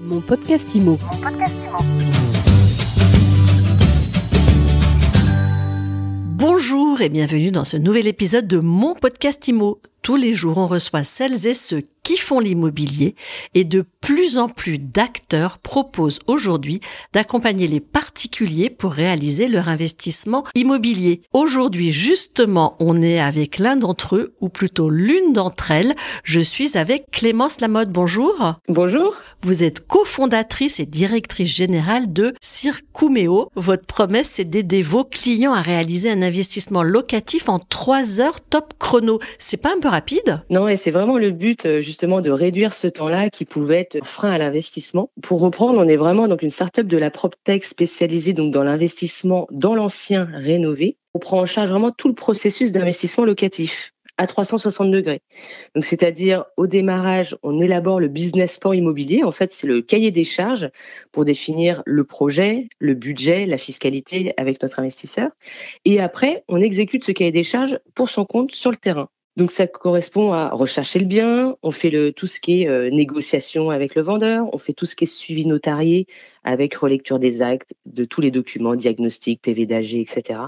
Mon podcast IMO. Bonjour et bienvenue dans ce nouvel épisode de Mon podcast IMO. Tous les jours, on reçoit celles et ceux qui font l'immobilier et de plus en plus d'acteurs proposent aujourd'hui d'accompagner les particuliers pour réaliser leur investissement immobilier. Aujourd'hui, justement, on est avec l'un d'entre eux, ou plutôt l'une d'entre elles. Je suis avec Clémence Lamotte. Bonjour. Bonjour. Vous êtes cofondatrice et directrice générale de Circuméo. Votre promesse, c'est d'aider vos clients à réaliser un investissement locatif en 3 heures top chrono. C'est pas un peu rapide? Non, et c'est vraiment le but justement de réduire ce temps-là qui pouvait être frein à l'investissement. Pour reprendre, on est vraiment donc une start-up de la PropTech spécialisée donc dans l'investissement dans l'ancien rénové. On prend en charge vraiment tout le processus d'investissement locatif à 360 degrés. Donc, c'est-à-dire, au démarrage, on élabore le business plan immobilier. En fait, c'est le cahier des charges pour définir le projet, le budget, la fiscalité avec notre investisseur. Et après, on exécute ce cahier des charges pour son compte sur le terrain. Donc, ça correspond à rechercher le bien, on fait tout ce qui est négociation avec le vendeur, on fait tout ce qui est suivi notarié avec relecture des actes, de tous les documents, diagnostic, PV d'AG, etc.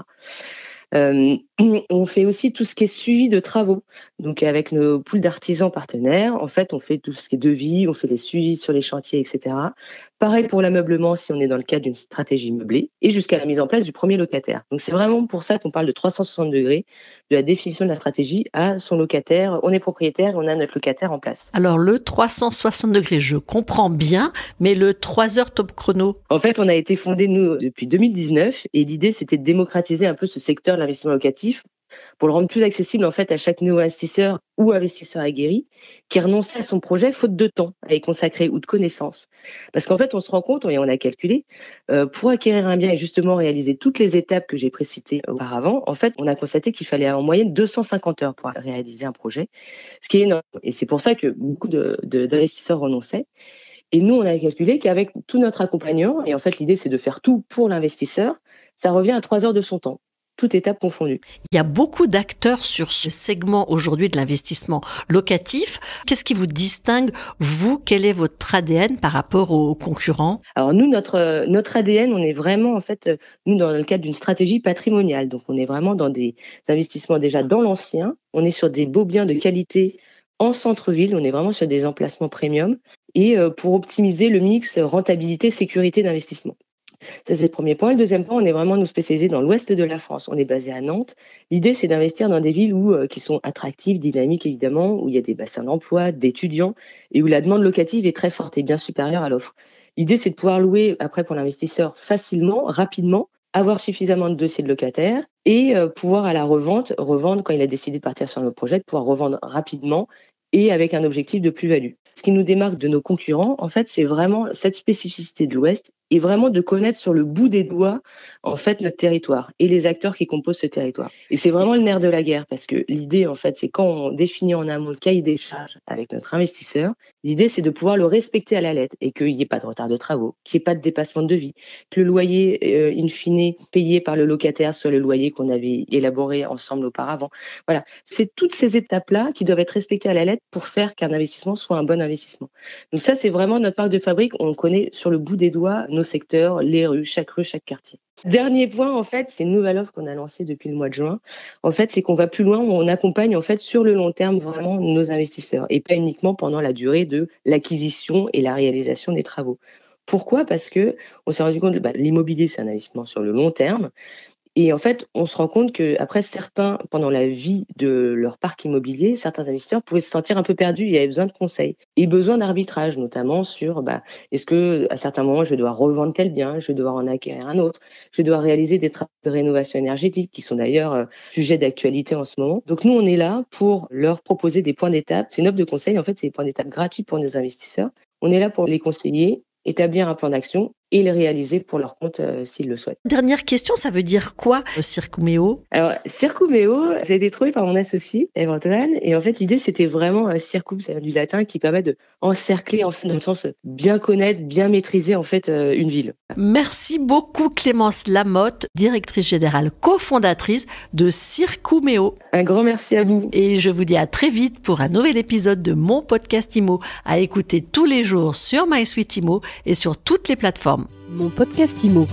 On fait aussi tout ce qui est suivi de travaux. Donc, avec nos pools d'artisans partenaires, en fait, on fait tout ce qui est devis, on fait les suivis sur les chantiers, etc. Pareil pour l'ameublement si on est dans le cadre d'une stratégie meublée et jusqu'à la mise en place du premier locataire. Donc, c'est vraiment pour ça qu'on parle de 360 degrés, de la définition de la stratégie à son locataire. On est propriétaire et on a notre locataire en place. Alors, le 360 degrés, je comprends bien, mais le 3 heures top chrono? En fait, on a été fondé, nous, depuis 2019 et l'idée, c'était de démocratiser un peu ce secteur de l'investissement locatif pour le rendre plus accessible en fait à chaque nouveau investisseur ou investisseur aguerri qui renonçait à son projet faute de temps à y consacrer ou de connaissances. Parce qu'en fait, on se rend compte, et on a calculé, pour acquérir un bien et justement réaliser toutes les étapes que j'ai précitées auparavant, en fait, on a constaté qu'il fallait en moyenne 250 heures pour réaliser un projet, ce qui est énorme. Et c'est pour ça que beaucoup d'investisseurs renonçaient. Et nous, on a calculé qu'avec tout notre accompagnement, et en fait, l'idée, c'est de faire tout pour l'investisseur, ça revient à 3 heures de son temps. Toute étape confondue. Il y a beaucoup d'acteurs sur ce segment aujourd'hui de l'investissement locatif. Qu'est-ce qui vous distingue, vous? Quel est votre ADN par rapport aux concurrents? Alors nous, notre ADN, on est vraiment en fait, nous dans le cadre d'une stratégie patrimoniale. Donc on est vraiment dans des investissements déjà dans l'ancien. On est sur des beaux biens de qualité en centre-ville. On est vraiment sur des emplacements premium et pour optimiser le mix rentabilité sécurité d'investissement. Ça, c'est le premier point. Le deuxième point, on est vraiment nous spécialisés dans l'ouest de la France. On est basé à Nantes. L'idée, c'est d'investir dans des villes qui sont attractives, dynamiques évidemment, où il y a des bassins d'emploi, d'étudiants et où la demande locative est très forte et bien supérieure à l'offre. L'idée, c'est de pouvoir louer après pour l'investisseur facilement, rapidement, avoir suffisamment de dossiers de locataires et pouvoir à la revendre quand il a décidé de partir sur notre projet, de pouvoir revendre rapidement et avec un objectif de plus-value. Ce qui nous démarque de nos concurrents, en fait, c'est vraiment cette spécificité de l'Ouest et vraiment de connaître sur le bout des doigts, en fait, notre territoire et les acteurs qui composent ce territoire. Et c'est vraiment le nerf de la guerre parce que l'idée, en fait, c'est quand on définit en amont le cahier des charges avec notre investisseur, l'idée, c'est de pouvoir le respecter à la lettre et qu'il n'y ait pas de retard de travaux, qu'il n'y ait pas de dépassement de devis, que le loyer, in fine, payé par le locataire soit le loyer qu'on avait élaboré ensemble auparavant. Voilà. C'est toutes ces étapes-là qui doivent être respectées à la lettre pour faire qu'un investissement soit un bon investissement. Donc ça, c'est vraiment notre marque de fabrique. On connaît sur le bout des doigts nos secteurs, les rues, chaque quartier. Dernier point, en fait, c'est une nouvelle offre qu'on a lancée depuis le mois de juin. En fait, c'est qu'on va plus loin, on accompagne en fait sur le long terme vraiment nos investisseurs et pas uniquement pendant la durée de l'acquisition et la réalisation des travaux. Pourquoi? Parce que on s'est rendu compte que l'immobilier, c'est un investissement sur le long terme. Et en fait, on se rend compte que après certains, pendant la vie de leur parc immobilier, certains investisseurs pouvaient se sentir un peu perdus. Il y avait besoin de conseils et besoin d'arbitrage, notamment sur est-ce que à certains moments je vais devoir revendre tel bien, je vais devoir en acquérir un autre, je vais devoir réaliser des travaux de rénovation énergétique qui sont d'ailleurs sujet d'actualité en ce moment. Donc nous, on est là pour leur proposer des points d'étape. C'est une offre de conseil. En fait, c'est des points d'étape gratuits pour nos investisseurs. On est là pour les conseiller, établir un plan d'action et les réaliser pour leur compte s'ils le souhaitent. Dernière question, ça veut dire quoi, Circumeo? Alors, Circumeo, ça a été trouvé par mon associé, Eve Antoine, et en fait, l'idée, c'était vraiment circum, c'est du latin, qui permet de encercler, en fait, dans le sens bien connaître, bien maîtriser, en fait, une ville. Merci beaucoup, Clémence Lamotte, directrice générale, cofondatrice de Circumeo. Un grand merci à vous. Et je vous dis à très vite pour un nouvel épisode de mon podcast IMO, à écouter tous les jours sur MySuite IMO et sur toutes les plateformes. Mon podcast IMO.